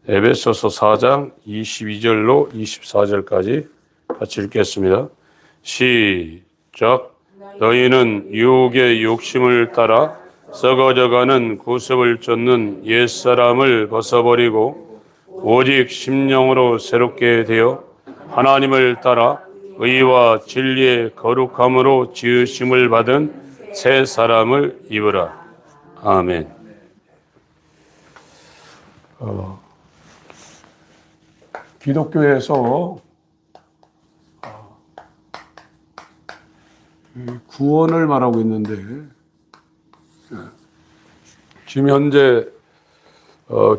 에베소서 4장 22절로 24절까지 같이 읽겠습니다. 시작. 너희는 유혹의 욕심을 따라 썩어져가는 구습을 쫓는 옛사람을 벗어버리고 오직 심령으로 새롭게 되어 하나님을 따라 의와 진리의 거룩함으로 지으심을 받은 새 사람을 입으라. 아멘. 기독교에서 구원을 말하고 있는데, 지금 현재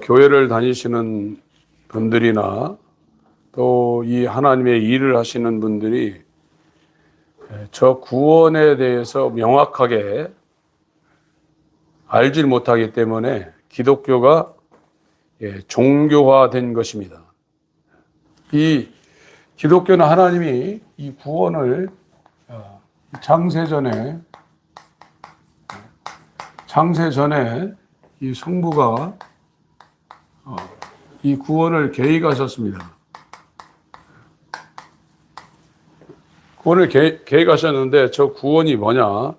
교회를 다니시는 분들이나 또 이 하나님의 일을 하시는 분들이 저 구원에 대해서 명확하게 알질 못하기 때문에 기독교가 종교화된 것입니다. 이 기독교는 하나님이 이 구원을 창세전에 이 성부가 이 구원을 계획하셨습니다. 구원을 계획하셨는데 저 구원이 뭐냐?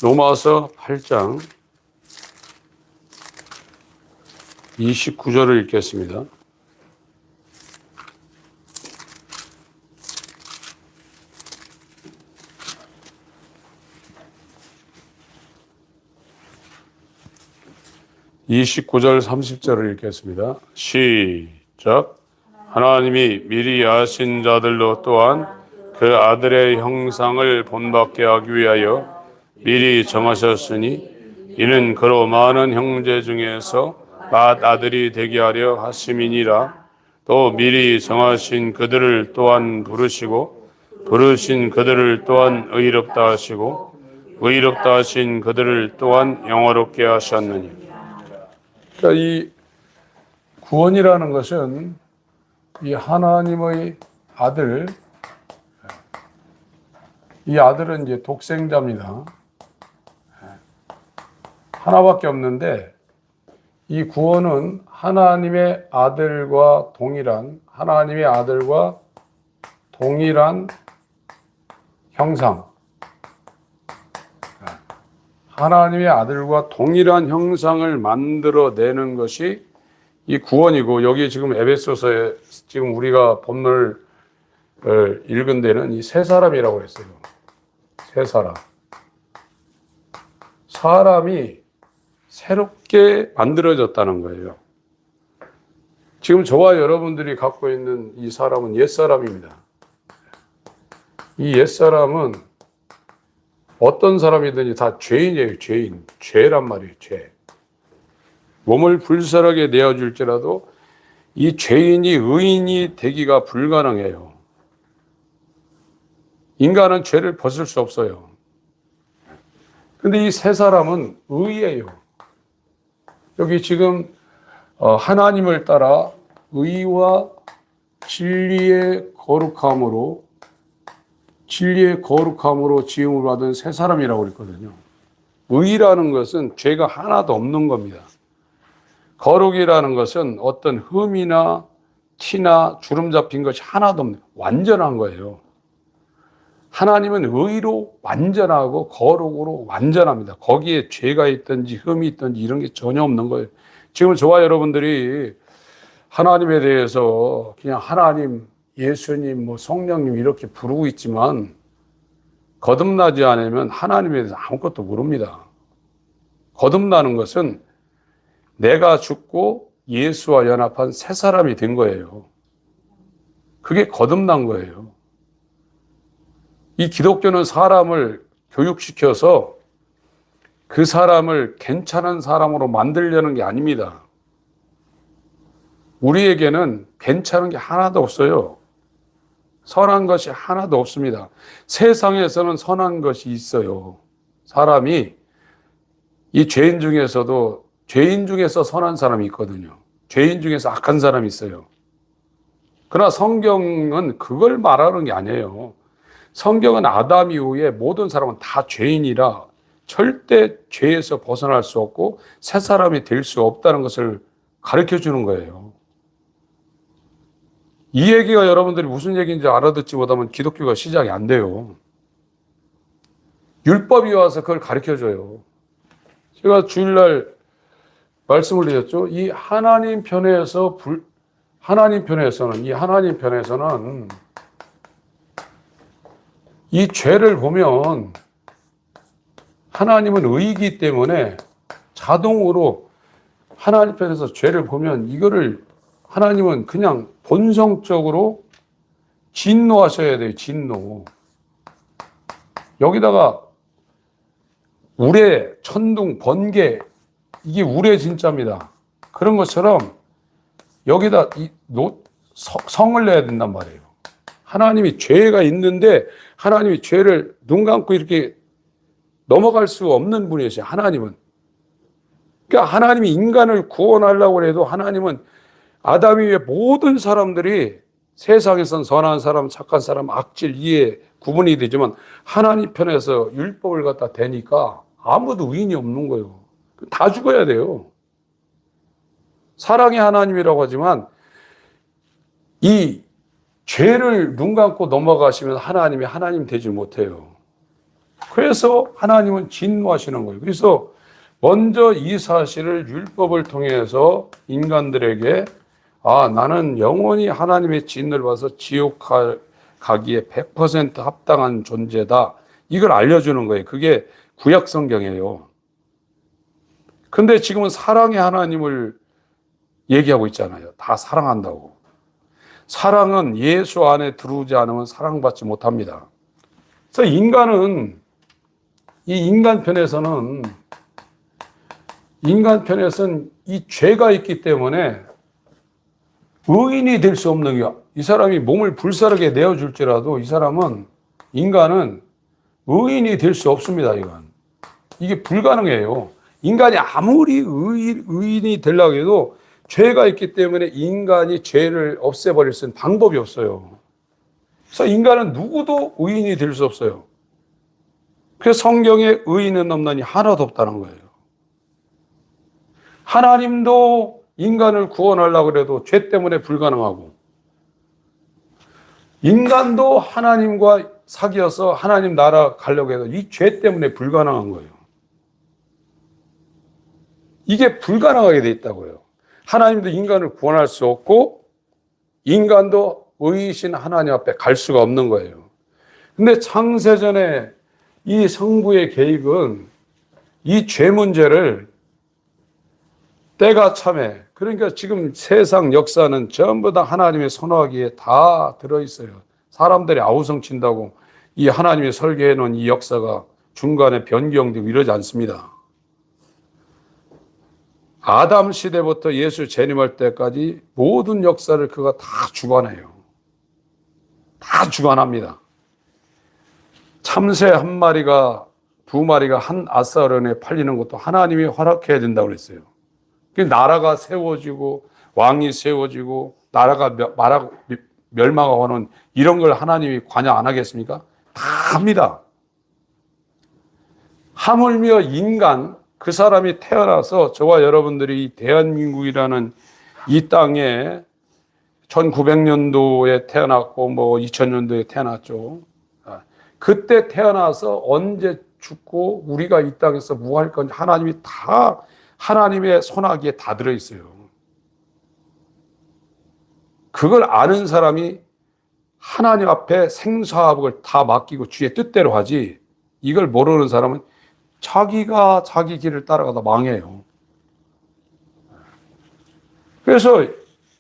로마서 8장 29절을 읽겠습니다. (29절) (30절을) 읽겠습니다. 시작. 하나님이 미리 아신 자들로 또한 그 아들의 형상을 본받게 하기 위하여 미리 정하셨으니 이는 그로 많은 형제 중에서 맏아들이 되게 하려 하심이니라. 또 미리 정하신 그들을 또한 부르시고 부르신 그들을 또한 의롭다 하시고 의롭다 하신 그들을 또한 영화롭게 하셨느니. 그러니까 이 구원이라는 것은 이 하나님의 아들, 이 아들은 이제 독생자입니다. 하나밖에 없는데 이 구원은 하나님의 아들과 동일한 형상, 하나님의 아들과 동일한 형상을 만들어내는 것이 이 구원이고, 여기 지금 에베소서에 지금 우리가 본문을 읽은 데는 이 세 사람이라고 했어요. 세 사람. 사람이 새롭게 만들어졌다는 거예요. 지금 저와 여러분들이 갖고 있는 이 사람은 옛사람입니다. 이 옛사람은 어떤 사람이든지 다 죄인이에요. 죄란 말이에요. 죄. 몸을 불살하게 내어줄지라도 이 죄인이 의인이 되기가 불가능해요. 인간은 죄를 벗을 수 없어요. 근데 이 세 사람은 의예요. 여기 지금 하나님을 따라 의와 진리의 거룩함으로 지음을 받은 세 사람이라고 그랬거든요. 의라는 것은 죄가 하나도 없는 겁니다. 거룩이라는 것은 어떤 흠이나 티나 주름 잡힌 것이 하나도 없는, 완전한 거예요. 하나님은 의로 완전하고 거룩으로 완전합니다. 거기에 죄가 있든지 흠이 있든지 이런 게 전혀 없는 거예요. 지금 저와 여러분들이 하나님에 대해서 그냥 하나님, 예수님, 성령님 이렇게 부르고 있지만 거듭나지 않으면 하나님에 대해서 아무것도 모릅니다. 거듭나는 것은 내가 죽고 예수와 연합한 새 사람이 된 거예요. 그게 거듭난 거예요. 이 기독교는 사람을 교육시켜서 그 사람을 괜찮은 사람으로 만들려는 게 아닙니다. 우리에게는 괜찮은 게 하나도 없어요. 선한 것이 하나도 없습니다. 세상에서는 선한 것이 있어요. 사람이 이 죄인 중에서도 죄인 중에서 선한 사람이 있거든요. 죄인 중에서 악한 사람이 있어요. 그러나 성경은 그걸 말하는 게 아니에요. 성경은 아담 이후에 모든 사람은 다 죄인이라 절대 죄에서 벗어날 수 없고 새 사람이 될 수 없다는 것을 가르쳐 주는 거예요. 이 얘기가 여러분들이 무슨 얘기인지 알아듣지 못하면 기독교가 시작이 안 돼요. 율법이 와서 그걸 가르쳐줘요. 제가 주일날 말씀을 드렸죠. 이 하나님 편에서는 이 죄를 보면 하나님은 의이기 때문에 자동으로 하나님 편에서 죄를 보면 이거를 하나님은 그냥 본성적으로 진노하셔야 돼요. 진노. 여기다가 우레, 천둥, 번개, 이게 우레 진짜입니다. 그런 것처럼 여기다 성을 내야 된단 말이에요. 하나님이 죄가 있는데 하나님이 죄를 눈 감고 이렇게 넘어갈 수 없는 분이세요. 하나님은. 그러니까 하나님이 인간을 구원하려고 해도 하나님은 아담 이외 모든 사람들이 세상에선 선한 사람, 착한 사람, 악질 이해 구분이 되지만 하나님 편에서 율법을 갖다 대니까 아무도 의인이 없는 거예요. 다 죽어야 돼요. 사랑의 하나님이라고 하지만 이 죄를 눈 감고 넘어가시면 하나님이 하나님 되지 못해요. 그래서 하나님은 진노하시는 거예요. 그래서 먼저 이 사실을 율법을 통해서 인간들에게 나는 영원히 하나님의 진노를 받아서 지옥 가기에 100% 합당한 존재다. 이걸 알려주는 거예요. 그게 구약 성경이에요. 근데 지금은 사랑의 하나님을 얘기하고 있잖아요. 다 사랑한다고. 사랑은 예수 안에 들어오지 않으면 사랑받지 못합니다. 그래서 인간은 이 인간 편에서는 이 죄가 있기 때문에 의인이 될 수 없는 게 이 사람이 몸을 불사르게 내어줄지라도 인간은 의인이 될 수 없습니다. 이게 불가능해요. 인간이 아무리 의인이 되려고 해도 죄가 있기 때문에 인간이 죄를 없애버릴 수 있는 방법이 없어요. 그래서 인간은 누구도 의인이 될 수 없어요. 그래서 성경에 의인은 없나니 하나도 없다는 거예요. 하나님도 인간을 구원하려고 해도 죄 때문에 불가능하고 인간도 하나님과 사귀어서 하나님 나라 가려고 해도 이 죄 때문에 불가능한 거예요. 이게 불가능하게 돼 있다고요. 하나님도 인간을 구원할 수 없고 인간도 의이신 하나님 앞에 갈 수가 없는 거예요. 근데 창세전에 이 성부의 계획은 이 죄 문제를 때가 참에 그러니까 지금 세상 역사는 전부 다 하나님의 손아귀에 다 들어있어요. 사람들이 아우성친다고 이 하나님이 설계해 놓은 이 역사가 중간에 변경되고 이러지 않습니다. 아담 시대부터 예수 재림할 때까지 모든 역사를 그가 다 주관해요. 다 주관합니다. 참새 한 마리가 두 마리가 한 아사론에 팔리는 것도 하나님이 허락해야 된다고 그랬어요. 나라가 세워지고 왕이 세워지고 나라가 멸망하고는 이런 걸 하나님이 관여 안 하겠습니까? 다 합니다. 하물며 인간 그 사람이 태어나서 저와 여러분들이 이 대한민국이라는 이 땅에 1900년도에 태어났고 2000년도에 태어났죠. 그때 태어나서 언제 죽고 우리가 이 땅에서 뭐 할 건지 하나님이 다 하나님의 손아귀에 다 들어있어요. 그걸 아는 사람이 하나님 앞에 생사합을 다 맡기고 주의 뜻대로 하지 이걸 모르는 사람은 자기가 자기 길을 따라가다 망해요. 그래서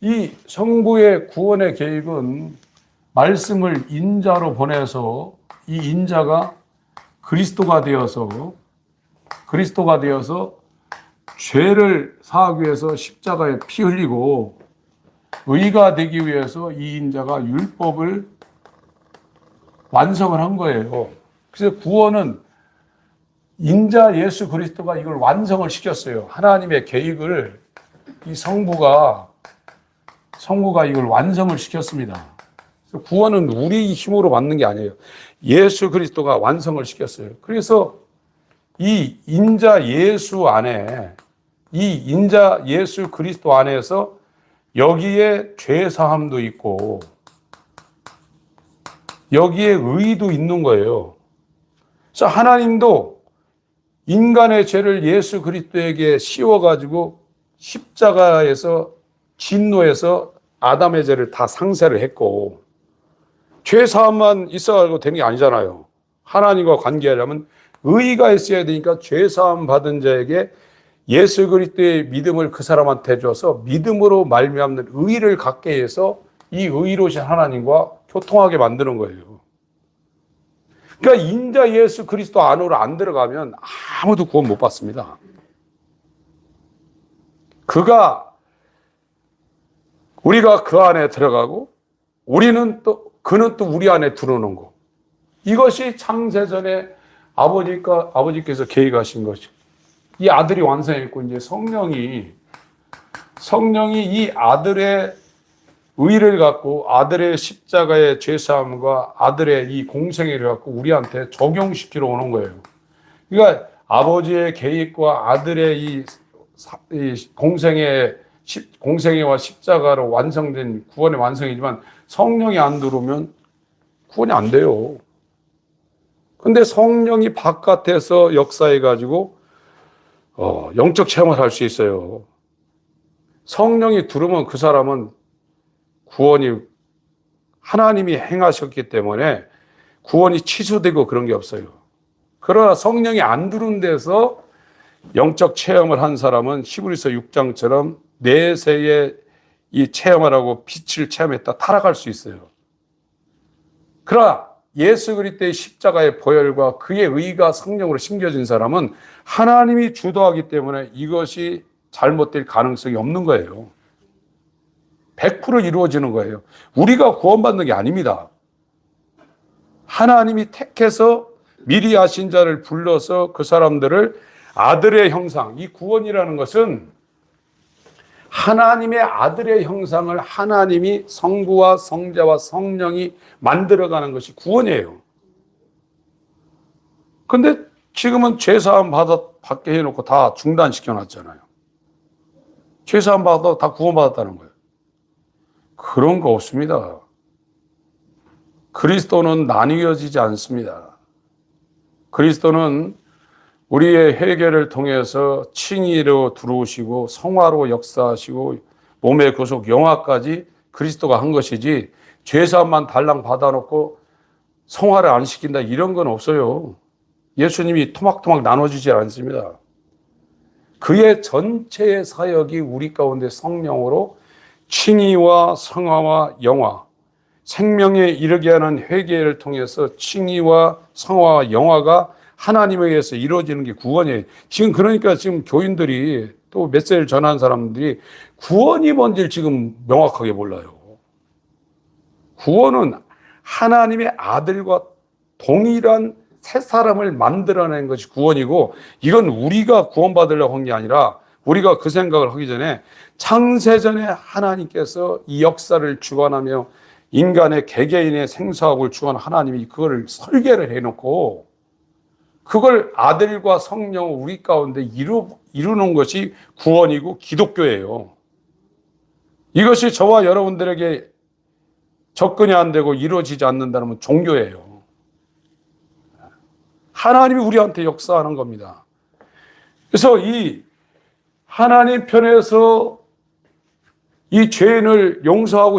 이 성부의 구원의 계획은 말씀을 인자로 보내서 이 인자가 그리스도가 되어서 죄를 사하기 위해서 십자가에 피 흘리고 의가 되기 위해서 이 인자가 율법을 완성을 한 거예요. 그래서 구원은 인자 예수 그리스도가 이걸 완성을 시켰어요. 하나님의 계획을 이 성부가 이걸 완성을 시켰습니다. 그래서 구원은 우리 힘으로 받는 게 아니에요. 예수 그리스도가 완성을 시켰어요. 그래서 이 인자 예수 그리스도 안에서 여기에 죄사함도 있고 여기에 의도 있는 거예요. 그래서 하나님도 인간의 죄를 예수 그리스도에게 씌워가지고 십자가에서 진노해서 아담의 죄를 다 상쇄를 했고, 죄사함만 있어가지고 되는 게 아니잖아요. 하나님과 관계하려면 의가 있어야 되니까 죄사함 받은 자에게 예수 그리스도의 믿음을 그 사람한테 줘서 믿음으로 말미암는 의를 갖게 해서 이 의로우신 하나님과 교통하게 만드는 거예요. 그러니까 인자 예수 그리스도 안으로 안 들어가면 아무도 구원 못 받습니다. 우리가 그 안에 들어가고 그는 또 우리 안에 들어오는 거. 이것이 창세전에 아버지께서 계획하신 것이. 이 아들이 완성했고 이제 성령이 이 아들의 의를 갖고 아들의 십자가의 죄사함과 아들의 이 공생애를 갖고 우리한테 적용시키러 오는 거예요. 그러니까 아버지의 계획과 아들의 이 공생애와 십자가로 완성된 구원의 완성이지만 성령이 안 들어오면 구원이 안 돼요. 근데 성령이 바깥에서 역사해가지고 영적 체험을 할 수 있어요. 성령이 들어오면 그 사람은 구원이 하나님이 행하셨기 때문에 구원이 취소되고 그런 게 없어요. 그러나 성령이 안 들어온 데서 영적 체험을 한 사람은 히브리서 6장처럼 내세에 이 체험을 하고 빛을 체험했다 타락할 수 있어요. 그러나 예수 그리스도의 십자가의 보혈과 그의 의가 성령으로 심겨진 사람은 하나님이 주도하기 때문에 이것이 잘못될 가능성이 없는 거예요. 100% 이루어지는 거예요. 우리가 구원받는 게 아닙니다. 하나님이 택해서 미리 하신 자를 불러서 그 사람들을 아들의 형상, 이 구원이라는 것은 하나님의 아들의 형상을 하나님이 성부와 성자와 성령이 만들어가는 것이 구원이에요. 근데 지금은 죄사함 받게 해놓고 다 중단시켜 놨잖아요. 죄사함 받아도 다 구원받았다는 거예요. 그런 거 없습니다. 그리스도는 나뉘어지지 않습니다. 그리스도는 우리의 회개를 통해서 칭의로 들어오시고 성화로 역사하시고 몸의 구속 영화까지 그리스도가 한 것이지 죄사함만 달랑 받아놓고 성화를 안 시킨다 이런 건 없어요. 예수님이 토막토막 나눠주지 않습니다. 그의 전체의 사역이 우리 가운데 성령으로 칭의와 성화와 영화, 생명에 이르게 하는 회개를 통해서 칭의와 성화와 영화가 하나님에 의해서 이루어지는 게 구원이에요. 그러니까 지금 교인들이 또 메시지를 전하는 사람들이 구원이 뭔지 지금 명확하게 몰라요. 구원은 하나님의 아들과 동일한 새 사람을 만들어낸 것이 구원이고, 이건 우리가 구원받으려고 한 게 아니라 우리가 그 생각을 하기 전에 창세전에 하나님께서 이 역사를 주관하며 인간의 개개인의 생사학을 주관 하나님이 그거를 설계를 해놓고 그걸 아들과 성령 우리 가운데 이루는 것이 구원이고 기독교예요. 이것이 저와 여러분들에게 접근이 안 되고 이루어지지 않는다면 종교예요. 하나님이 우리한테 역사하는 겁니다. 그래서 이 하나님 편에서 이 죄인을 용서하고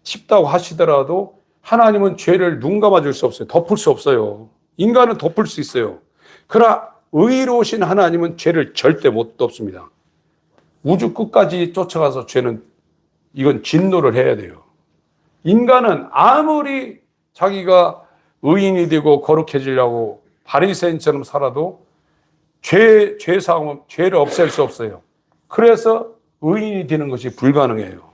싶다고 하시더라도 하나님은 죄를 눈 감아줄 수 없어요. 덮을 수 없어요. 인간은 덮을 수 있어요. 그러나 의로우신 하나님은 죄를 절대 못 덮습니다. 우주 끝까지 쫓아가서 이건 진노를 해야 돼요. 인간은 아무리 자기가 의인이 되고 거룩해지려고 바리새인처럼 살아도 죄사함은 죄를 없앨 수 없어요. 그래서 의인이 되는 것이 불가능해요.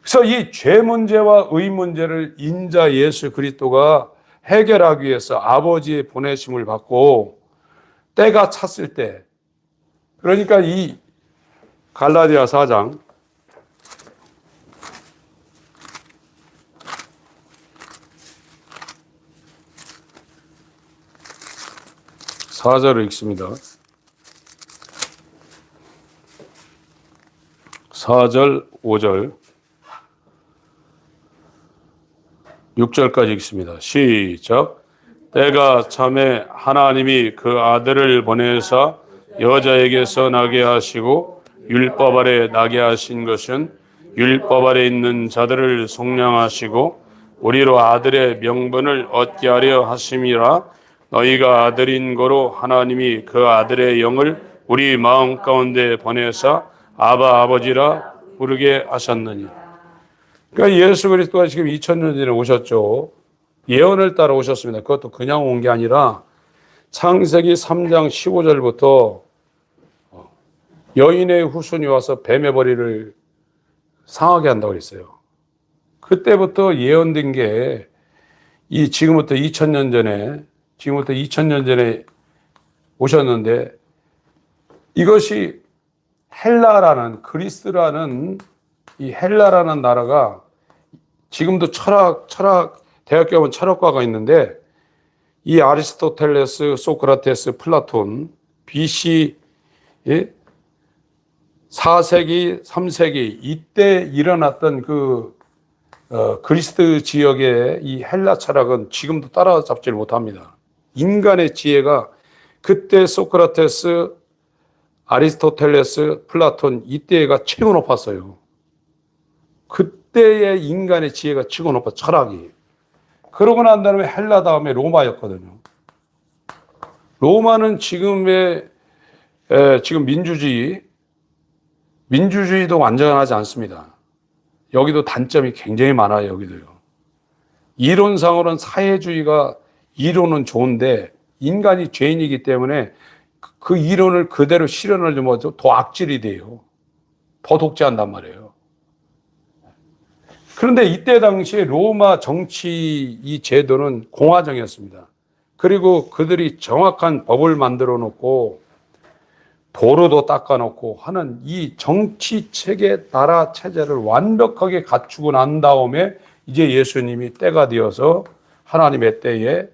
그래서 이 죄 문제와 의 문제를 인자 예수 그리스도가 해결하기 위해서 아버지의 보내심을 받고 때가 찼을 때, 그러니까 이 갈라디아 4장 4절을 읽습니다. 4절, 5절, 6절까지 읽습니다. 시작. 때가 참에 하나님이 그 아들을 보내사 여자에게서 나게 하시고 율법 아래 나게 하신 것은 율법 아래 있는 자들을 속량하시고 우리로 아들의 명분을 얻게 하려 하심이라. 너희가 아들인 거로 하나님이 그 아들의 영을 우리 마음 가운데 보내사 아바 아버지라 부르게 하셨느니. 그러니까 예수 그리스도가 지금 2000년 전에 오셨죠. 예언을 따라 오셨습니다. 그것도 그냥 온 게 아니라 창세기 3장 15절부터 여인의 후손이 와서 뱀의 머리를 상하게 한다고 그랬어요. 그때부터 예언된 게 지금부터 2000년 전에 오셨는데, 이것이 헬라라는, 그리스라는 이 헬라라는 나라가 지금도 대학교 가면 철학과가 있는데, 이 아리스토텔레스, 소크라테스, 플라톤, BC 4세기, 3세기 이때 일어났던 그리스 지역의 이 헬라 철학은 지금도 따라잡지를 못합니다. 인간의 지혜가 그때 소크라테스, 아리스토텔레스, 플라톤 이때가 최고 높았어요. 그때의 인간의 지혜가 최고 높아, 철학이. 그러고 난 다음에 헬라 다음에 로마였거든요. 로마는 지금 민주주의도 완전하지 않습니다. 여기도 단점이 굉장히 많아요, 여기도요. 이론상으로는 사회주의가 이론은 좋은데 인간이 죄인이기 때문에 그 이론을 그대로 실현하려면 더 악질이 돼요. 더 독재한단 말이에요. 그런데 이때 당시에 로마 정치 이 제도는 공화정이었습니다. 그리고 그들이 정확한 법을 만들어 놓고 도로도 닦아 놓고 하는 이 정치 체계, 나라 체제를 완벽하게 갖추고 난 다음에 이제 예수님이 때가 되어서 하나님의 때에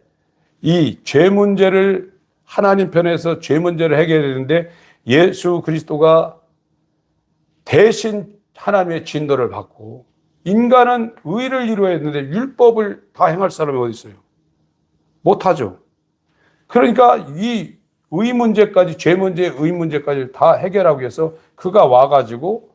이 죄 문제를, 하나님 편에서 죄 문제를 해결했는데 예수 그리스도가 대신 하나님의 진도를 받고, 인간은 의를 이루어야 했는데 율법을 다 행할 사람이 어디 있어요? 못하죠. 그러니까 이 의 문제까지, 죄 문제, 의 문제까지 다 해결하기 위해서 그가 와가지고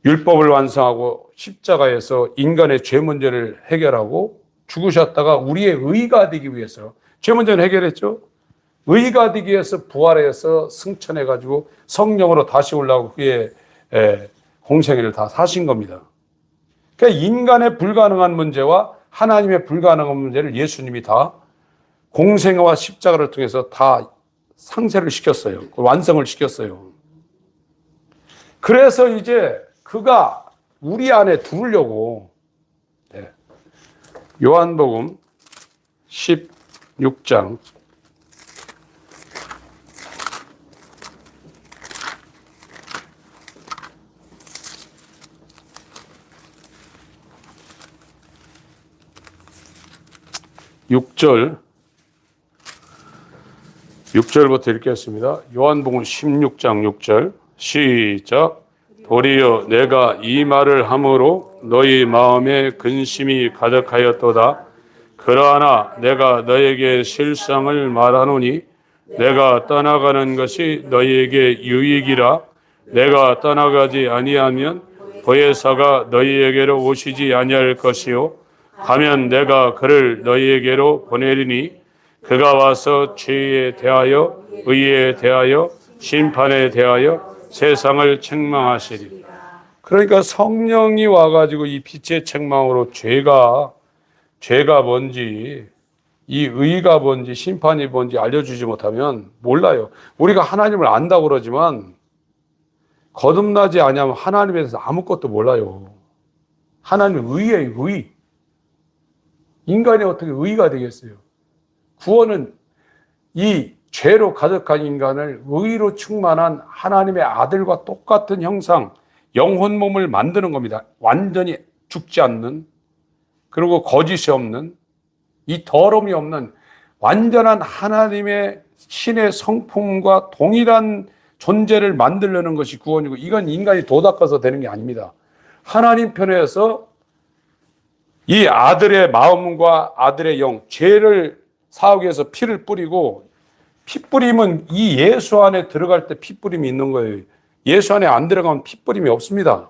율법을 완성하고 십자가에서 인간의 죄 문제를 해결하고 죽으셨다가 우리의 의가 되기 위해서, 죄 문제는 해결했죠. 의가 되기 위해서 부활해서 승천해가지고 성령으로 다시 올라오고 그의 공생애를 다 사신 겁니다. 그러니까 인간의 불가능한 문제와 하나님의 불가능한 문제를 예수님이 다 공생애와 십자가를 통해서 다 상세를 시켰어요. 완성을 시켰어요. 그래서 이제 그가 우리 안에 두르려고 요한복음 16장 6절부터 읽겠습니다. 요한복음 16장 6절 시작. 도리어 내가 이 말을 함으로 너희 마음에 근심이 가득하였도다. 그러나 내가 너에게 실상을 말하노니 내가 떠나가는 것이 너희에게 유익이라. 내가 떠나가지 아니하면 보혜사가 너희에게로 오시지 아니할 것이요 가면 내가 그를 너희에게로 보내리니 그가 와서 죄에 대하여 의에 대하여 심판에 대하여 세상을 책망하시리. 그러니까 성령이 와가지고 이 빛의 책망으로 죄가 뭔지, 이 의가 뭔지, 심판이 뭔지 알려주지 못하면 몰라요. 우리가 하나님을 안다고 그러지만 거듭나지 아니하면 하나님에 대해서 아무것도 몰라요. 하나님은 의예요, 의. 인간이 어떻게 의가 되겠어요? 구원은 이 죄로 가득한 인간을 의로 충만한 하나님의 아들과 똑같은 형상, 영혼 몸을 만드는 겁니다. 완전히 죽지 않는, 그리고 거짓이 없는, 이 더러움이 없는 완전한 하나님의 신의 성품과 동일한 존재를 만들려는 것이 구원이고, 이건 인간이 도닦아서 되는 게 아닙니다. 하나님 편에서 이 아들의 마음과 아들의 영, 죄를 사하기 위해서 피를 뿌리고, 피 뿌림은 이 예수 안에 들어갈 때 피 뿌림이 있는 거예요. 예수 안에 안 들어가면 피 뿌림이 없습니다.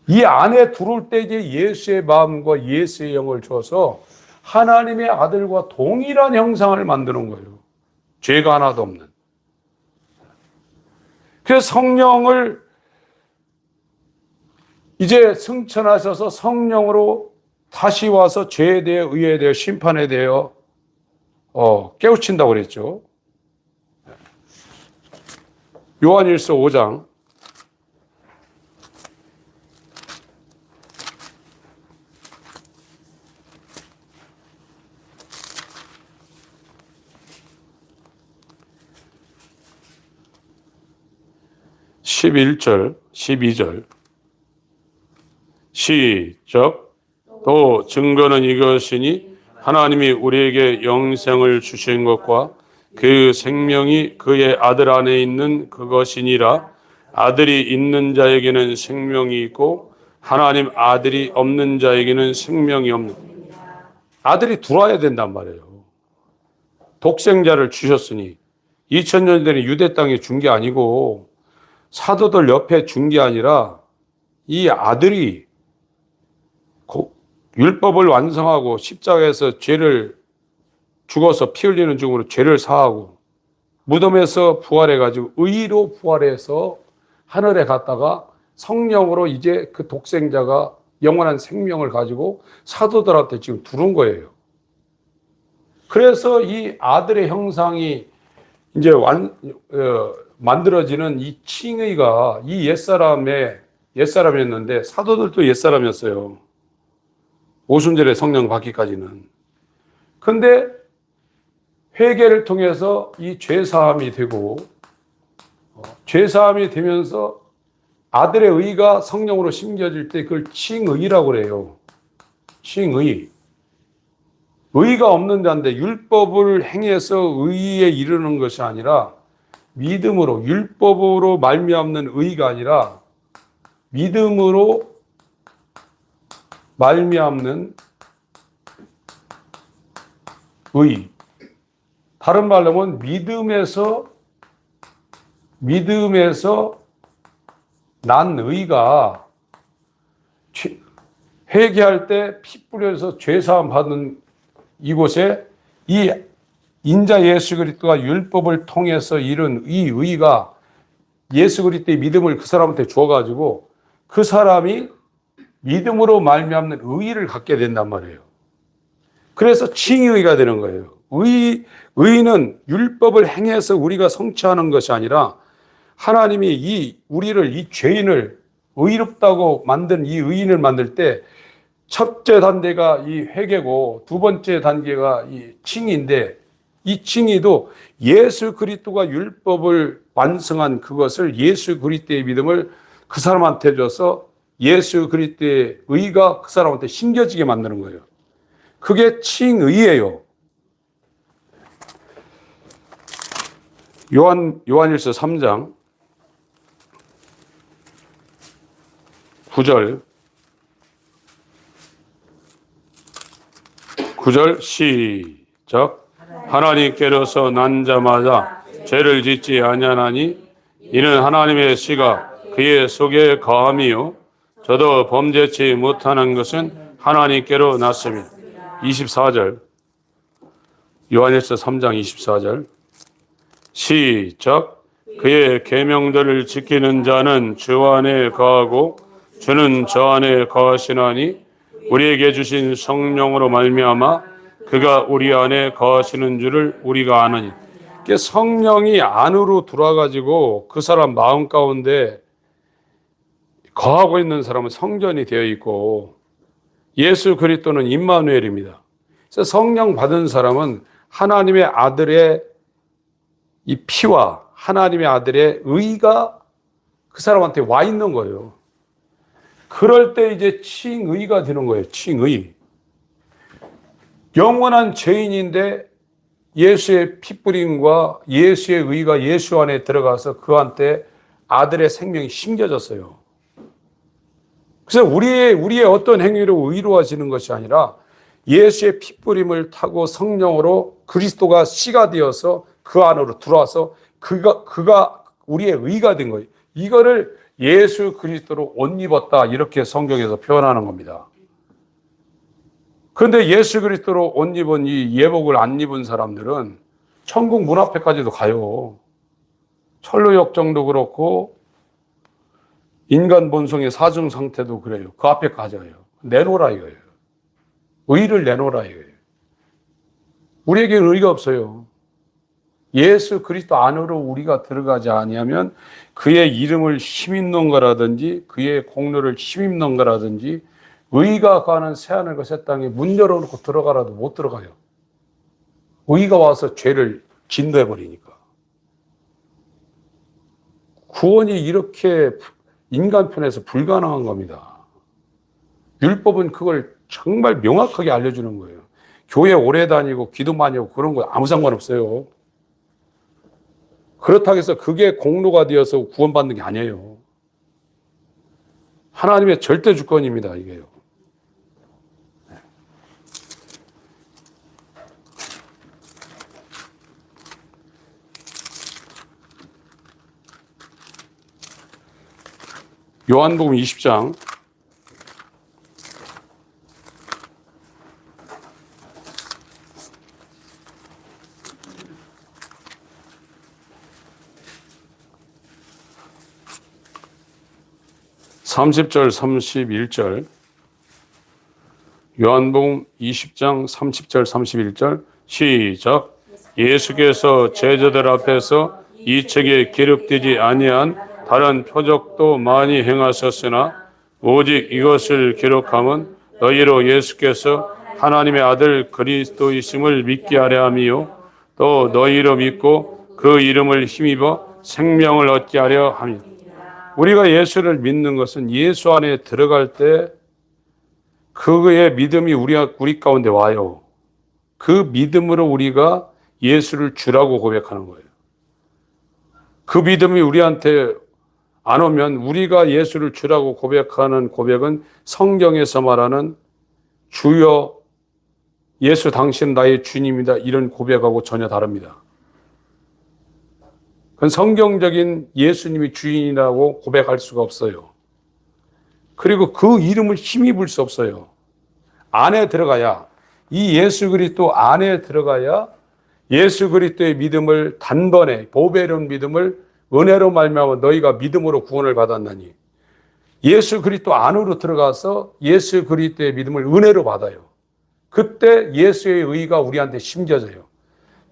이 안에 들어올 때 이제 예수의 마음과 예수의 영을 줘서 하나님의 아들과 동일한 형상을 만드는 거예요. 죄가 하나도 없는. 그래서 성령을 이제 승천하셔서 성령으로 다시 와서 죄에 대해, 의에 대해, 심판에 대해 깨우친다고 그랬죠. 요한일서 5장 11절, 12절 시작. 또 증거는 이것이니 하나님이 우리에게 영생을 주신 것과 그 생명이 그의 아들 안에 있는 그것이니라. 아들이 있는 자에게는 생명이 있고 하나님 아들이 없는 자에게는 생명이 없는. 아들이 들어와야 된단 말이에요. 독생자를 주셨으니 2000년 전에 유대 땅에 준 게 아니고 사도들 옆에 준 게 아니라 이 아들이 율법을 완성하고 십자가에서 죄를 죽어서 피 흘리는 죽음으로 죄를 사하고 무덤에서 부활해가지고 의로 부활해서 하늘에 갔다가 성령으로 이제 그 독생자가 영원한 생명을 가지고 사도들한테 지금 두른 거예요. 그래서 이 아들의 형상이 이제 만들어지는 이 칭의가 이 옛사람이었는데 사도들도 옛사람이었어요. 오순절에 성령 받기까지는. 근데 회개를 통해서 이 죄사함이 되고 죄사함이 되면서 아들의 의가 성령으로 심겨질 때 그걸 칭의라고 그래요. 칭의. 의가 없는 자인데 율법을 행해서 의에 이르는 것이 아니라 믿음으로, 율법으로 말미암는 의가 아니라 믿음으로 말미암는 의. 다른 말로 하면 믿음에서 난 의가 회개할 때 피 뿌려서 죄사함 받는 이곳에 이 인자 예수 그리스도가 율법을 통해서 이룬 이 의가 예수 그리스도의 믿음을 그 사람한테 주어가지고 그 사람이 믿음으로 말미암는 의를 갖게 된단 말이에요. 그래서 칭의가 되는 거예요. 의는 율법을 행해서 우리가 성취하는 것이 아니라 하나님이 우리를 이 죄인을 의롭다고 만든 이 의인을 만들 때 첫째 단계가 이 회개고 두 번째 단계가 이 칭의인데 이 칭의도 예수 그리스도가 율법을 완성한 그것을 예수 그리스도의 믿음을 그 사람한테 줘서 예수 그리스도의 의가 그 사람한테 심겨지게 만드는 거예요. 그게 칭의예요. 요한일서 3장 9절 시작. 하나님께로서 난 자마다 죄를 짓지 아니하나니 이는 하나님의 씨가 그의 속에 거함이요 저도 범죄치 못하는 것은 하나님께로 났습니다. 24절 요한일서 3장 24절 시작. 그의 계명들을 지키는 자는 주 안에 거하고 주는 저 안에 거하시나니 우리에게 주신 성령으로 말미암아 그가 우리 안에 거하시는 줄을 우리가 아느니. 성령이 안으로 들어와가지고 그 사람 마음 가운데 거하고 있는 사람은 성전이 되어 있고 예수 그리스도는 임마누엘입니다. 그래서 성령 받은 사람은 하나님의 아들의 이 피와 하나님의 아들의 의가 그 사람한테 와 있는 거예요. 그럴 때 이제 칭의가 되는 거예요. 칭의. 영원한 죄인인데 예수의 피뿌림과 예수의 의가 예수 안에 들어가서 그한테 아들의 생명이 심겨졌어요. 그래서 우리의 어떤 행위로 의로워지는 것이 아니라 예수의 피뿌림을 타고 성령으로 그리스도가 씨가 되어서 그 안으로 들어와서 그가 우리의 의가 된 거예요. 이거를 예수 그리스도로 옷 입었다 이렇게 성경에서 표현하는 겁니다. 그런데 예수 그리스도로 옷 입은 이 예복을 안 입은 사람들은 천국 문 앞에까지도 가요. 철로역정도 그렇고 인간 본성의 사중 상태도 그래요. 그 앞에 가져요. 내놓으라 이거예요. 의를 내놓으라 이거예요. 우리에게는 의가 없어요. 예수 그리스도 안으로 우리가 들어가지 아니하면 그의 이름을 힘입는 거라든지 그의 공로를 힘입는 거라든지 의가 가는 새하늘과 새 땅에 문 열어놓고 들어가라도 못 들어가요. 의가 와서 죄를 진도해버리니까. 구원이 이렇게 인간 편에서 불가능한 겁니다. 율법은 그걸 정말 명확하게 알려주는 거예요. 교회 오래 다니고 기도 많이 하고 그런 거 아무 상관없어요. 그렇다고 해서 그게 공로가 되어서 구원받는 게 아니에요. 하나님의 절대 주권입니다, 이게요. 요한복음 20장 30절 31절 요한복음 20장 30절 31절 시작. 예수께서 제자들 앞에서 이 책에 기록되지 아니한 다른 표적도 많이 행하셨으나 오직 이것을 기록함은 너희로 예수께서 하나님의 아들 그리스도이심을 믿게 하려 함이요 또 너희로 믿고 그 이름을 힘입어 생명을 얻게 하려 함이다. 우리가 예수를 믿는 것은 예수 안에 들어갈 때 그의 믿음이 우리 가운데 와요. 그 믿음으로 우리가 예수를 주라고 고백하는 거예요. 그 믿음이 우리한테 안 오면 우리가 예수를 주라고 고백하는 고백은 성경에서 말하는 주여 예수 당신 나의 주님이다 이런 고백하고 전혀 다릅니다. 그건 성경적인 예수님이 주인이라고 고백할 수가 없어요. 그리고 그 이름을 힘입을 수 없어요. 안에 들어가야 이 예수 그리스도 안에 들어가야 예수 그리스도의 믿음을 단번에 보배로운 믿음을 은혜로 말미암아 너희가 믿음으로 구원을 받았나니 예수 그리스도 안으로 들어가서 예수 그리스도의 믿음을 은혜로 받아요. 그때 예수의 의가 우리한테 심겨져요.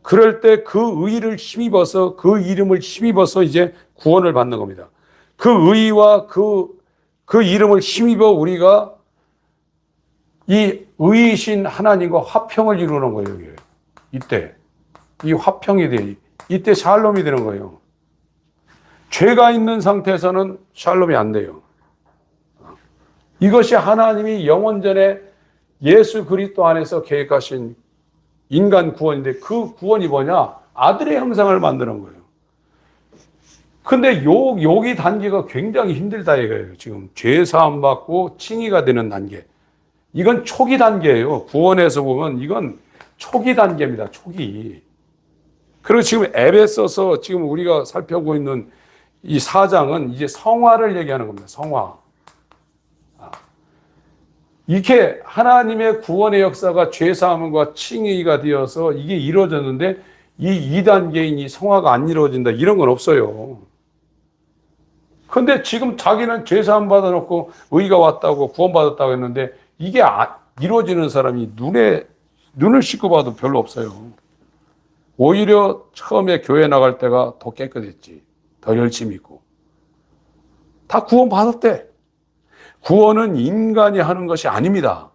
그럴 때 그 의를 힘입어서 그 이름을 힘입어서 이제 구원을 받는 겁니다. 그 의와 그 이름을 힘입어 우리가 이 의이신 하나님과 화평을 이루는 거예요. 이때 이 화평이 돼. 이때 샬롬이 되는 거예요. 죄가 있는 상태에서는 샬롬이 안 돼요. 이것이 하나님이 영원전에 예수 그리스도 안에서 계획하신 인간 구원인데 그 구원이 뭐냐? 아들의 형상을 만드는 거예요. 근데 여기 단계가 굉장히 힘들다 이거예요. 지금 죄 사함 받고 칭의가 되는 단계. 이건 초기 단계예요. 구원에서 보면 이건 초기 단계입니다. 초기. 그리고 지금 에베소서 지금 우리가 살펴보고 있는 이 4장은 이제 성화를 얘기하는 겁니다. 성화. 이렇게 하나님의 구원의 역사가 죄사함과 칭의가 되어서 이게 이루어졌는데 이 2단계인 이 성화가 안 이루어진다 이런 건 없어요. 그런데 지금 자기는 죄사함 받아놓고 의가 왔다고 구원받았다고 했는데 이게 이루어지는 사람이 눈을 씻고 봐도 별로 없어요. 오히려 처음에 교회 나갈 때가 더 깨끗했지. 더 열심히 있고. 다 구원받았대. 구원은 인간이 하는 것이 아닙니다.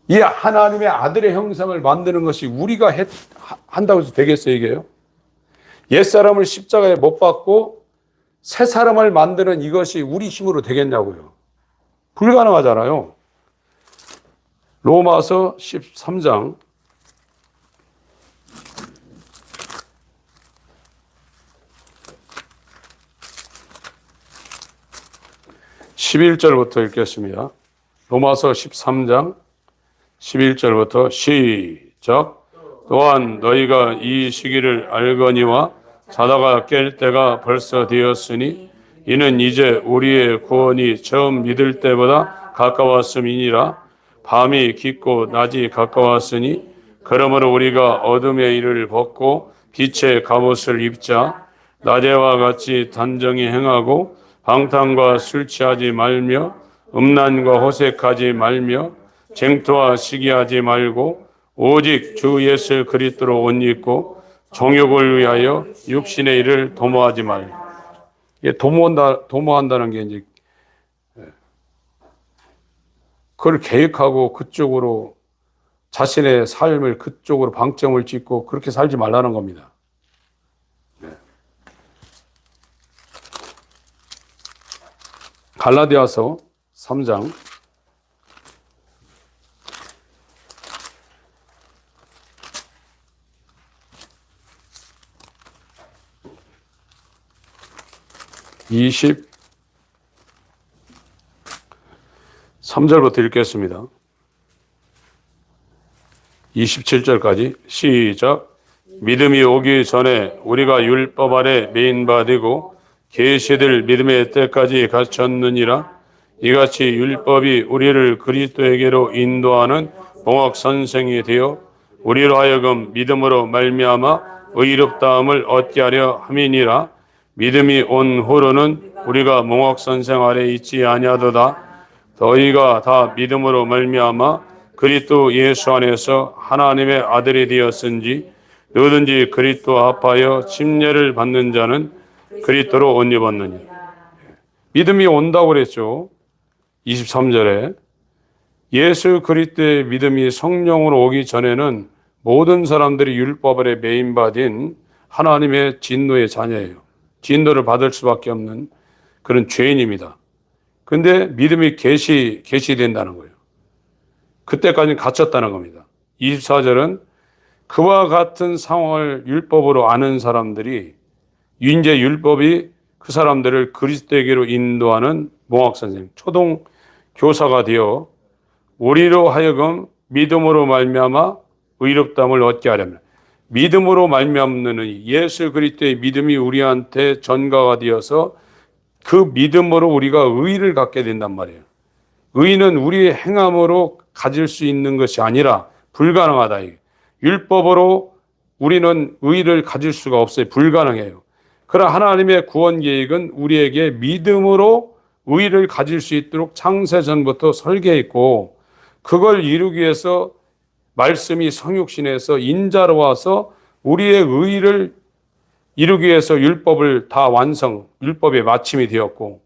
이 하나님의 아들의 형상을 만드는 것이 우리가 한다고 해서 되겠어요, 이게요? 옛사람을 십자가에 못 박고 새 사람을 만드는 이것이 우리 힘으로 되겠냐고요. 불가능하잖아요. 로마서 13장 11절부터 읽겠습니다. 로마서 13장 11절부터 시작. 또한 너희가 이 시기를 알거니와 자다가 깰 때가 벌써 되었으니 이는 이제 우리의 구원이 처음 믿을 때보다 가까웠음이니라. 밤이 깊고 낮이 가까웠으니 그러므로 우리가 어둠의 일을 벗고 빛의 갑옷을 입자. 낮에와 같이 단정히 행하고 방탕과 술 취하지 말며 음란과 호색하지 말며 쟁토와 시기하지 말고 오직 주 예수 그리스도로 옷 입고 정욕을 위하여 육신의 일을 도모하지 말라. 이게 도모한다는 게 이제 그걸 계획하고 그쪽으로 자신의 삶을 그쪽으로 방점을 찍고 그렇게 살지 말라는 겁니다. 갈라디아서 3장 23절부터 읽겠습니다. 27절까지 시작. 믿음이 오기 전에 우리가 율법 아래 매인 바 되고 계시될 믿음의 때까지 갇혔느니라. 이같이 율법이 우리를 그리스도에게로 인도하는 봉학 선생이 되어 우리로 하여금 믿음으로 말미암아 의롭다함을 얻게 하려 함이니라. 믿음이 온 후로는 우리가 몽학 선생 아래 있지 아니하도다. 너희가 다 믿음으로 말미암아 그리스도 예수 안에서 하나님의 아들이 되었은지 누구든지 그리스도 합하여 침례를 받는 자는 그리스도로 옷 입었느니. 믿음이 온다고 그랬죠. 23절에 예수 그리스도의 믿음이 성령으로 오기 전에는 모든 사람들이 율법 아래 매인받은 하나님의 진노의 자녀예요. 진노를 받을 수밖에 없는 그런 죄인입니다. 근데 믿음이 계시된다는 거예요. 그때까지는 갇혔다는 겁니다. 24절은 그와 같은 상황을 율법으로 아는 사람들이 이제 율법이 그 사람들을 그리스도에게로 인도하는 몽학 선생, 초등 교사가 되어 우리로 하여금 믿음으로 말미암아 의롭다함을 얻게 하려면, 믿음으로 말미암는 예수 그리스도의 믿음이 우리한테 전가가 되어서 그 믿음으로 우리가 의를 갖게 된단 말이에요. 의는 우리의 행함으로 가질 수 있는 것이 아니라 불가능하다. 율법으로 우리는 의를 가질 수가 없어요. 불가능해요. 그러나 하나님의 구원 계획은 우리에게 믿음으로 의를 가질 수 있도록 창세전부터 설계했고, 그걸 이루기 위해서 말씀이 성육신에서 인자로 와서 우리의 의를 이루기 위해서 율법을 다 완성, 율법의 마침이 되었고,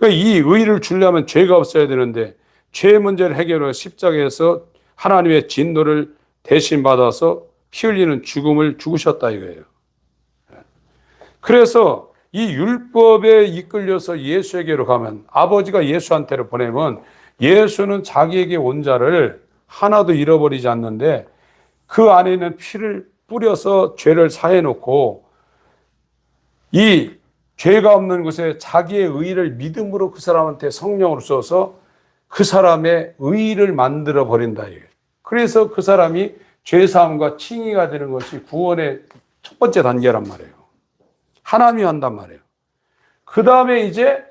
이 의를 주려면 죄가 없어야 되는데 죄의 문제를 해결해 십자가에서 하나님의 진노를 대신 받아서 피 흘리는 죽음을 죽으셨다 이거예요. 그래서 이 율법에 이끌려서 예수에게로 가면, 아버지가 예수한테로 보내면 예수는 자기에게 온 자를 하나도 잃어버리지 않는데 그 안에는 피를 뿌려서 죄를 사해놓고 이 죄가 없는 곳에 자기의 의를 믿음으로 그 사람한테 성령으로 써서 그 사람의 의를 만들어 버린다. 그래서 그 사람이 죄사함과 칭의가 되는 것이 구원의 첫 번째 단계란 말이에요. 하나님이 한단 말이에요. 그 다음에 이제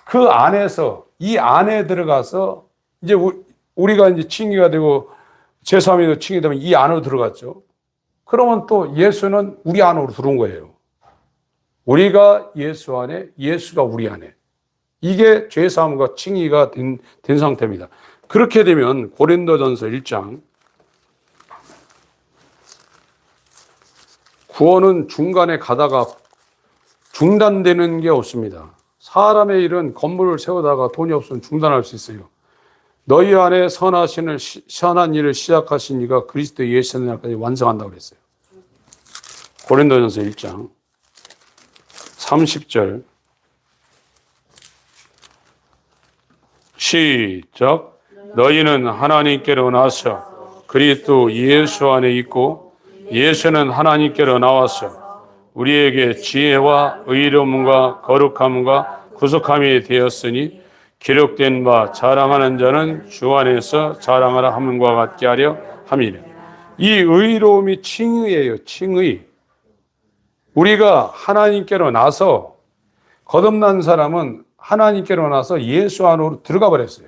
그 안에서, 이 안에 들어가서 이제 우리가 이제 칭의가 되고 죄사함이 칭의되면 이 안으로 들어갔죠. 그러면 또 예수는 우리 안으로 들어온 거예요. 우리가 예수 안에, 예수가 우리 안에. 이게 죄사함과 칭의가 된 상태입니다. 그렇게 되면 고린도전서 1장, 구원은 중간에 가다가 중단되는 게 없습니다. 사람의 일은 건물을 세우다가 돈이 없으면 중단할 수 있어요. 너희 안에 선한 일을 시작하신 이가 그리스도 예수 날까지 완성한다고 그랬어요. 고린도전서 1장 30절 시작. 너희는 하나님께로 나서 그리스도 예수 안에 있고 예수는 하나님께로 나와서 우리에게 지혜와 의로움과 거룩함과 구속함이 되었으니 기록된 바 자랑하는 자는 주 안에서 자랑하라 함과 같게 하려 함이라. 이 의로움이 칭의예요. 칭의. 우리가 하나님께로 나서 거듭난 사람은 하나님께로 나서 예수 안으로 들어가 버렸어요.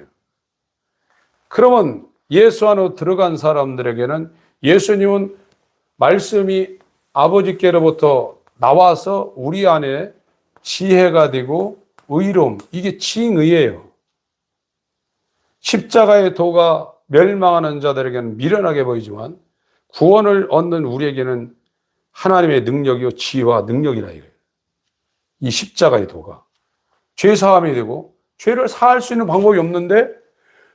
그러면 예수 안으로 들어간 사람들에게는 예수님은 말씀이 아버지께로부터 나와서 우리 안에 지혜가 되고 의로움, 이게 칭의예요. 십자가의 도가 멸망하는 자들에게는 미련하게 보이지만 구원을 얻는 우리에게는 하나님의 능력이요 지혜와 능력이라 이거예요. 이 십자가의 도가 죄 사함이 되고 죄를 사할 수 있는 방법이 없는데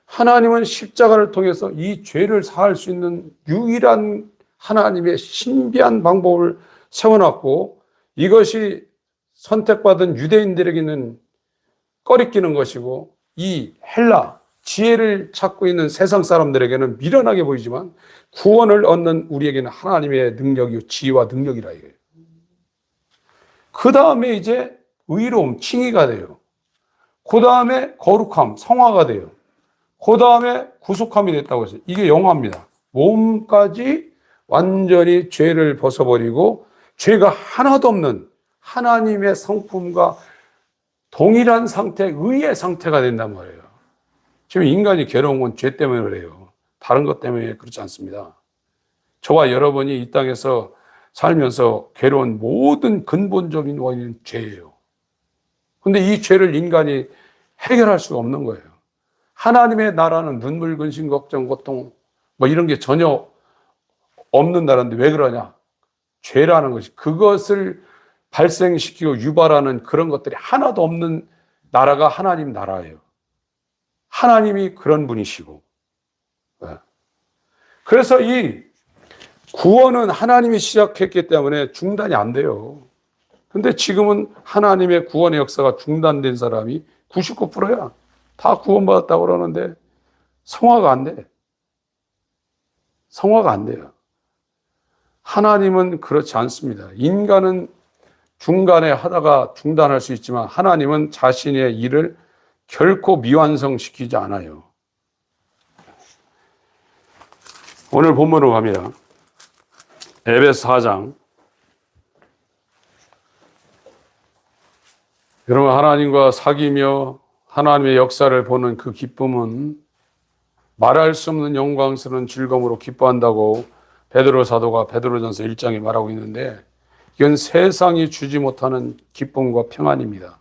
하나님은 십자가를 통해서 이 죄를 사할 수 있는 유일한 하나님의 신비한 방법을 세워놨고 이것이 선택받은 유대인들에게는 꺼리끼는 것이고 이 헬라 지혜를 찾고 있는 세상 사람들에게는 미련하게 보이지만 구원을 얻는 우리에게는 하나님의 능력이요 지혜와 능력이라 이거예요. 그 다음에 이제 의로움, 칭의가 돼요. 그 다음에 거룩함, 성화가 돼요. 그 다음에 구속함이 됐다고 했어요. 이게 영화입니다. 몸까지 완전히 죄를 벗어버리고 죄가 하나도 없는 하나님의 성품과 동일한 상태, 의의 상태가 된단 말이에요. 지금 인간이 괴로운 건 죄 때문에 그래요. 다른 것 때문에 그렇지 않습니다. 저와 여러분이 이 땅에서 살면서 괴로운 모든 근본적인 원인은 죄예요. 근데 이 죄를 인간이 해결할 수가 없는 거예요. 하나님의 나라는 눈물, 근심, 걱정, 고통 뭐 이런 게 전혀 없는 나라인데 왜 그러냐? 죄라는 것이 그것을 발생시키고 유발하는 그런 것들이 하나도 없는 나라가 하나님 나라예요. 하나님이 그런 분이시고. 그래서 이 구원은 하나님이 시작했기 때문에 중단이 안 돼요. 근데 지금은 하나님의 구원의 역사가 중단된 사람이 99%야. 다 구원받았다고 그러는데 성화가 안 돼. 성화가 안 돼요. 하나님은 그렇지 않습니다. 인간은 중간에 하다가 중단할 수 있지만 하나님은 자신의 일을 결코 미완성시키지 않아요. 오늘 본문으로 갑니다. 에베소 4장. 여러분 하나님과 사귀며 하나님의 역사를 보는 그 기쁨은 말할 수 없는 영광스러운 즐거움으로 기뻐한다고 베드로 사도가 베드로전서 1장에 말하고 있는데 이건 세상이 주지 못하는 기쁨과 평안입니다.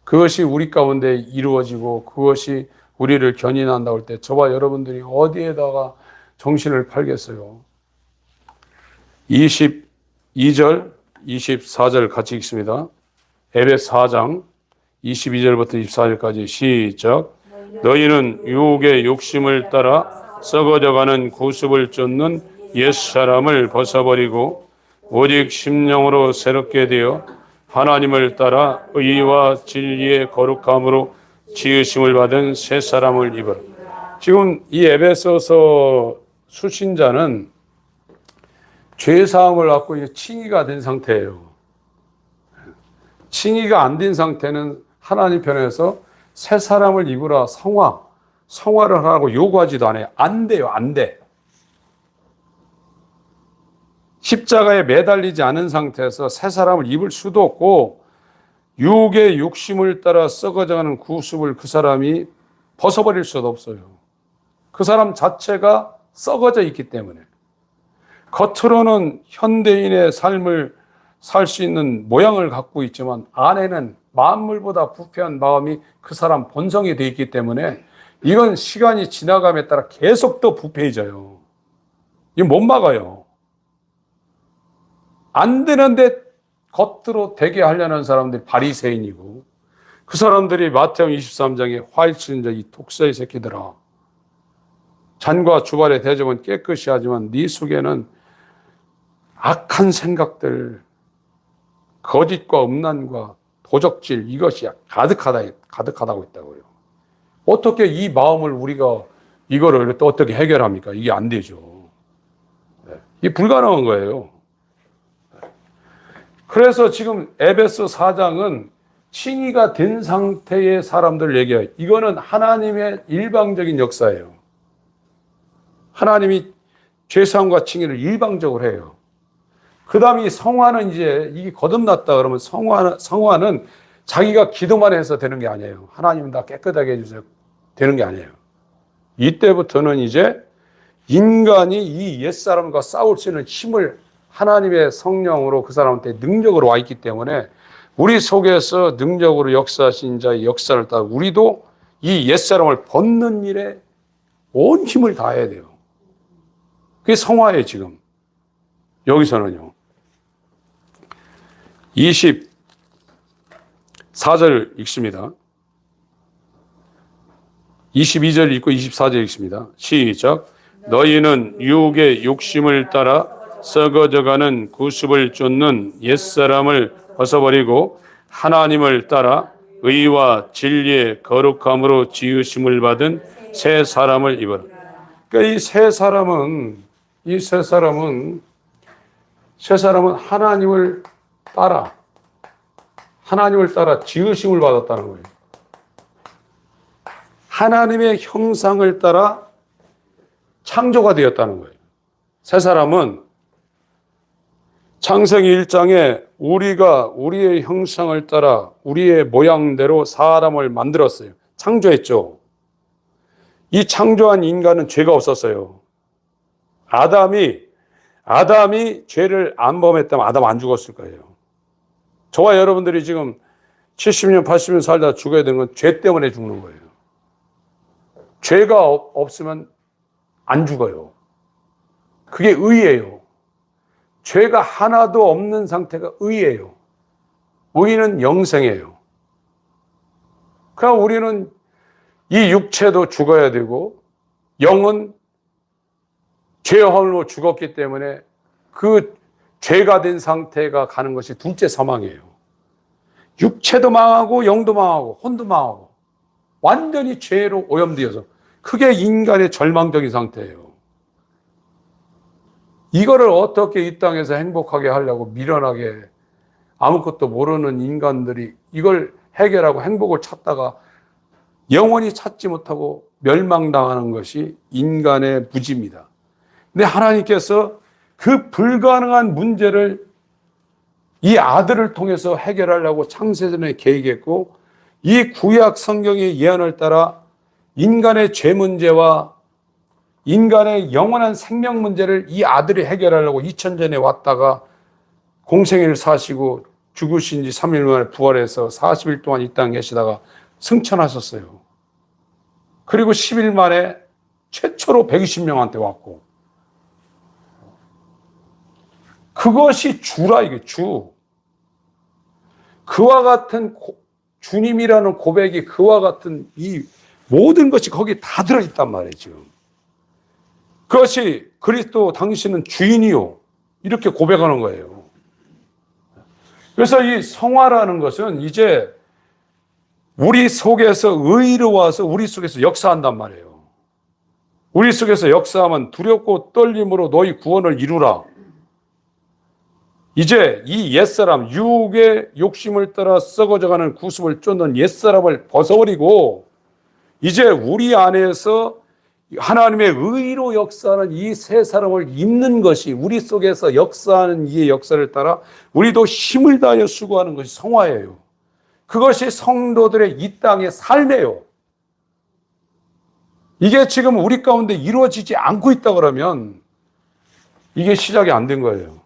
그것이 우리 가운데 이루어지고 그것이 우리를 견인한다고 할 때 저와 여러분들이 어디에다가 정신을 팔겠어요? 22절, 24절 같이 읽습니다. 에베소 4장 22절부터 24절까지 시작. 너희는 유혹의 욕심을 따라 썩어져가는 구습을 쫓는 옛사람을 벗어버리고 오직 심령으로 새롭게 되어 하나님을 따라 의와 진리의 거룩함으로 지으심을 받은 새 사람을 입어라. 지금 이 에베소서 수신자는 죄사함을 받고 칭의가 된 상태예요. 칭의가 안 된 상태는 하나님 편에서 새 사람을 입으라 성화를 하라고 요구하지도 않아요. 안 돼요. 안 돼. 십자가에 매달리지 않은 상태에서 새 사람을 입을 수도 없고 유혹의 욕심을 따라 썩어져가는 구습을 그 사람이 벗어버릴 수도 없어요. 그 사람 자체가 썩어져 있기 때문에. 겉으로는 현대인의 삶을 살 수 있는 모양을 갖고 있지만 안에는 만물보다 부패한 마음이 그 사람 본성이 되어 있기 때문에 이건 시간이 지나감에 따라 계속 더 부패해져요. 이거 못 막아요. 안 되는데 겉으로 되게 하려는 사람들이 바리새인이고 그 사람들이 마태복음 23장에 화이치는 자 이 독사의 새끼들아 잔과 주발의 대접은 깨끗이 하지만 네 속에는 악한 생각들 거짓과 음란과 도적질 이것이 가득하다고 있다고요. 어떻게 이 마음을 우리가 이거를 또 어떻게 해결합니까? 이게 안 되죠. 이게 불가능한 거예요. 그래서 지금 에베소 4장은 칭의가 된 상태의 사람들을 얘기해요. 이거는 하나님의 일방적인 역사예요. 하나님이 죄사함과 칭의를 일방적으로 해요. 그 다음에 이 성화는 이제 이게 거듭났다 그러면 성화는 자기가 기도만 해서 되는 게 아니에요. 하나님 다 깨끗하게 해주세요. 되는 게 아니에요. 이때부터는 이제 인간이 이 옛사람과 싸울 수 있는 힘을 하나님의 성령으로 그 사람한테 능력으로 와 있기 때문에 우리 속에서 능력으로 역사하신 자의 역사를 따라 우리도 이 옛사람을 벗는 일에 온 힘을 다해야 돼요. 그게 성화예요, 지금. 여기서는요. 24절 읽습니다. 22절 읽고 24절 읽습니다. 시작. 너희는 유혹의 욕심을 따라 썩어져가는 구습을 쫓는 옛사람을 벗어버리고 하나님을 따라 의와 진리의 거룩함으로 지으심을 받은 새 사람을 입어라. 그러니까 이 새 사람은 하나님을 따라 지으심을 받았다는 거예요. 하나님의 형상을 따라 창조가 되었다는 거예요. 새 사람은 창세기 1장에 우리가 우리의 형상을 따라 우리의 모양대로 사람을 만들었어요. 창조했죠. 이 창조한 인간은 죄가 없었어요. 아담이 죄를 안 범했다면 아담 안 죽었을 거예요. 저와 여러분들이 지금 70년, 80년 살다 죽어야 되는 건 죄 때문에 죽는 거예요. 죄가 없으면 안 죽어요. 그게 의예요. 죄가 하나도 없는 상태가 의예요. 의는 영생이에요. 그럼 우리는 이 육체도 죽어야 되고 영은 죄함으로 죽었기 때문에 그 죄가 된 상태가 가는 것이 둘째 사망이에요. 육체도 망하고 영도 망하고 혼도 망하고 완전히 죄로 오염되어서 그게 인간의 절망적인 상태예요. 이거를 어떻게 이 땅에서 행복하게 하려고 미련하게 아무것도 모르는 인간들이 이걸 해결하고 행복을 찾다가 영원히 찾지 못하고 멸망당하는 것이 인간의 무지입니다. 근데 하나님께서 그 불가능한 문제를 이 아들을 통해서 해결하려고 창세전에 계획했고 이 구약 성경의 예언을 따라 인간의 죄 문제와 인간의 영원한 생명 문제를 이 아들이 해결하려고 2000전에 왔다가 공생애를 사시고 죽으신 지 3일 만에 부활해서 40일 동안 이 땅에 계시다가 승천하셨어요. 그리고 10일 만에 최초로 120명한테 왔고 그것이 주라 이게 주. 그와 같은 주님이라는 고백이 그와 같은 이 모든 것이 거기에 다 들어있단 말이에요 지금. 그것이 그리스도 당신은 주인이요 이렇게 고백하는 거예요. 그래서 이 성화라는 것은 이제 우리 속에서 의로워서 우리 속에서 역사한단 말이에요. 우리 속에서 역사하면 두렵고 떨림으로 너희 구원을 이루라. 이제 이 옛사람 유혹의 욕심을 따라 썩어져가는 구습을 쫓는 옛사람을 벗어버리고 이제 우리 안에서 하나님의 의로 역사하는 이 새 사람을 입는 것이 우리 속에서 역사하는 이의 역사를 따라 우리도 힘을 다하여 수고하는 것이 성화예요. 그것이 성도들의 이 땅의 삶이에요. 이게 지금 우리 가운데 이루어지지 않고 있다 그러면 이게 시작이 안 된 거예요.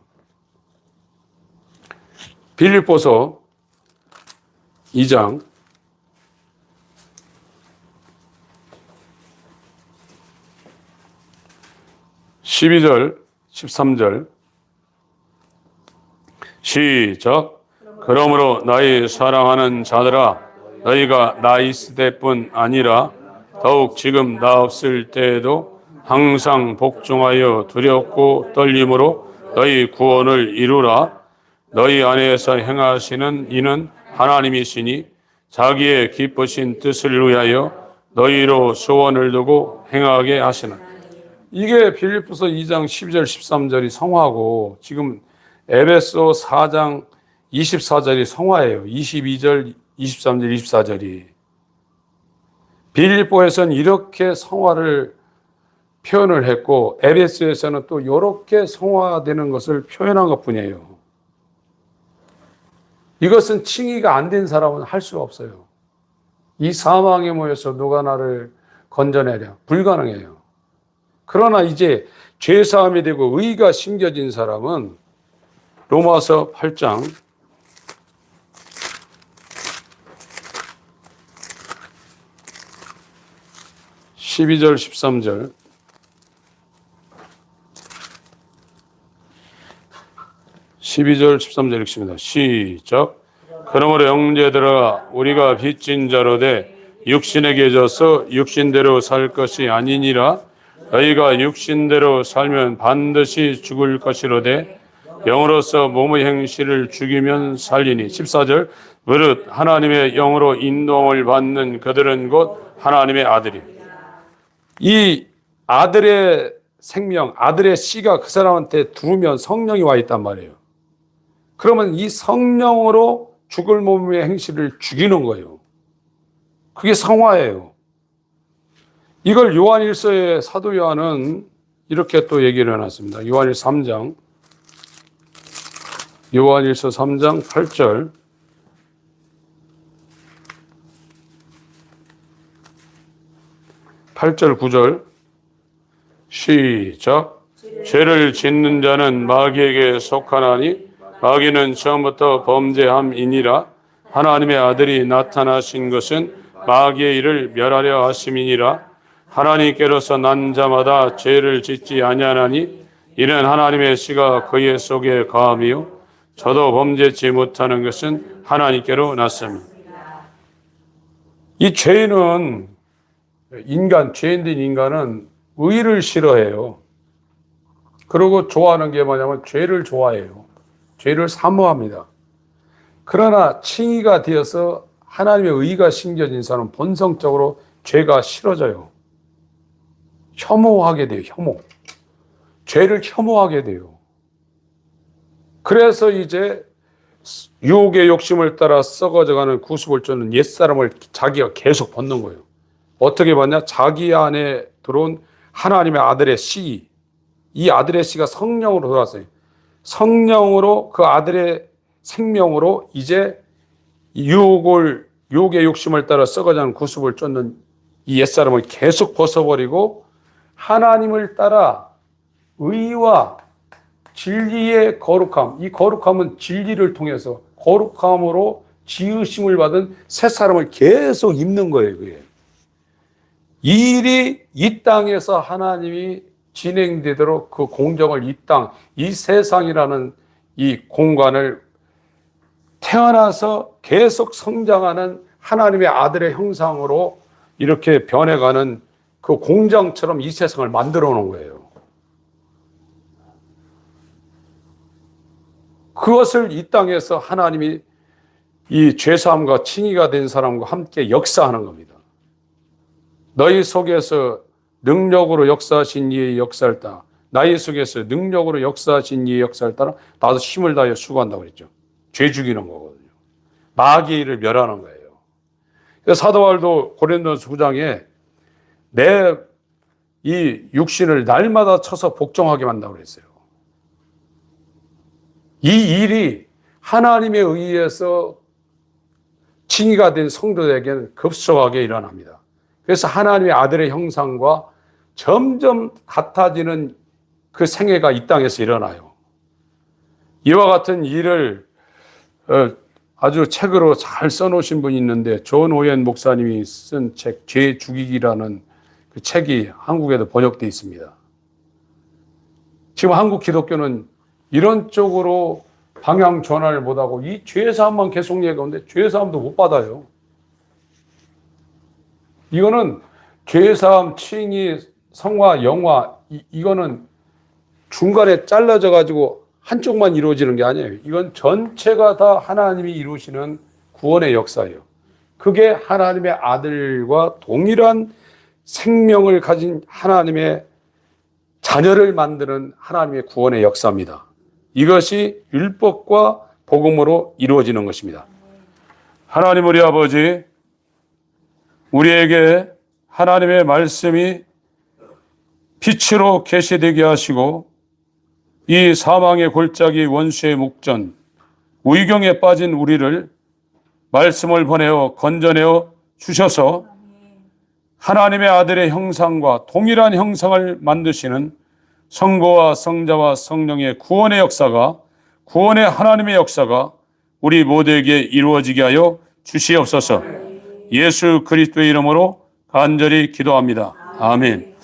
빌립보서 2장 12절 13절 시작. 그러므로 나의 사랑하는 자들아 너희가 나 있을 때뿐 아니라 더욱 지금 나 없을 때에도 항상 복종하여 두렵고 떨림으로 너희 구원을 이루라. 너희 안에서 행하시는 이는 하나님이시니 자기의 기쁘신 뜻을 위하여 너희로 소원을 두고 행하게 하시나. 이게 빌립보서 2장 12절 13절이 성화고 지금 에베소 4장 24절이 성화예요. 22절 23절, 24절이. 빌립보에서는 이렇게 성화를 표현을 했고 에베소에서는 또 이렇게 성화되는 것을 표현한 것뿐이에요. 이것은 칭의가 안 된 사람은 할 수가 없어요. 이 사망에 모여서 누가 나를 건져내랴? 불가능해요. 그러나 이제 죄사함이 되고 의가 심겨진 사람은 로마서 8장 12절 13절 12절 13절 읽습니다. 시작. 그러므로 형제들아 우리가 빚진 자로 돼 육신에게 져서 육신대로 살 것이 아니니라. 너희가 육신대로 살면 반드시 죽을 것이로되 영으로서 몸의 행실을 죽이면 살리니. 14절. 무릇 하나님의 영으로 인도함을 받는 그들은 곧 하나님의 아들이. 이 아들의 생명, 아들의 씨가 그 사람한테 들으면 성령이 와 있단 말이에요. 그러면 이 성령으로 죽을 몸의 행실을 죽이는 거예요. 그게 성화예요. 이걸 요한일서의 사도 요한은 이렇게 또 얘기를 해놨습니다. 요한일서 3장 8절 8절 9절 시작. 죄를 짓는 자는 마귀에게 속하나니 마귀는 처음부터 범죄함이니라. 하나님의 아들이 나타나신 것은 마귀의 일을 멸하려 하심이니라. 하나님께로서 난 자마다 죄를 짓지 아니하나니 이는 하나님의 씨가 그의 속에 거함이요 저도 범죄치 못하는 것은 하나님께로 났습니다. 이 죄는 죄인된 인간은 의를 싫어해요. 그리고 좋아하는 게 뭐냐면 죄를 좋아해요. 죄를 사모합니다. 그러나 칭의가 되어서 하나님의 의가 심겨진 사람은 본성적으로 죄가 싫어져요. 혐오하게 돼요. 죄를 혐오하게 돼요. 그래서 이제 유혹의 욕심을 따라 썩어져가는 구습을 쫓는 옛사람을 자기가 계속 벗는 거예요. 어떻게 봤냐? 자기 안에 들어온 하나님의 아들의 씨, 이 아들의 씨가 성령으로 돌아왔어요. 성령으로 그 아들의 생명으로 이제 유혹의 욕심을 따라 썩어가는 구습을 쫓는 이 옛사람을 계속 벗어버리고 하나님을 따라 의와 진리의 거룩함, 이 거룩함은 진리를 통해서 거룩함으로 지으심을 받은 새 사람을 계속 입는 거예요. 그게. 이 일이 이 땅에서 하나님이 진행되도록 그 공정을 이 세상이라는 이 공간을 태어나서 계속 성장하는 하나님의 아들의 형상으로 이렇게 변해가는 그 공장처럼 이 세상을 만들어 놓은 거예요. 그것을 이 땅에서 하나님이 이 죄사함과 칭의가 된 사람과 함께 역사하는 겁니다. 너희 속에서 능력으로 역사하신 이의 역사를 따라 나의 속에서 능력으로 역사하신 이의 역사를 따라 나도 힘을 다하여 수고한다고 그랬죠. 죄 죽이는 거거든요. 마귀의 일을 멸하는 거예요. 그래서 사도 바울도 고린도전서 9장에 내 이 육신을 날마다 쳐서 복종하게 만든다고 그랬어요. 이 일이 하나님에 의해서 칭의가 된 성도에게는 급속하게 일어납니다. 그래서 하나님의 아들의 형상과 점점 같아지는 그 생애가 이 땅에서 일어나요. 이와 같은 일을 아주 책으로 잘 써놓으신 분이 있는데 존 오웬 목사님이 쓴 책 죄 죽이기라는 그 책이 한국에도 번역되어 있습니다. 지금 한국 기독교는 이런 쪽으로 방향 전환을 못하고 이 죄사함만 계속 얘기하는데 죄사함도 못 받아요. 이거는 죄사함, 칭의, 성화, 영화 이거는 중간에 잘라져 가지고 한쪽만 이루어지는 게 아니에요. 이건 전체가 다 하나님이 이루시는 구원의 역사예요. 그게 하나님의 아들과 동일한 생명을 가진 하나님의 자녀를 만드는 하나님의 구원의 역사입니다. 이것이 율법과 복음으로 이루어지는 것입니다. 하나님 우리 아버지, 우리에게 하나님의 말씀이 빛으로 계시되게 하시고 이 사망의 골짜기 원수의 목전 의경에 빠진 우리를 말씀을 보내어 건져내어 주셔서 하나님의 아들의 형상과 동일한 형상을 만드시는 성부와 성자와 성령의 구원의 역사가, 구원의 하나님의 역사가 우리 모두에게 이루어지게 하여 주시옵소서. 예수 그리스도의 이름으로 간절히 기도합니다. 아멘.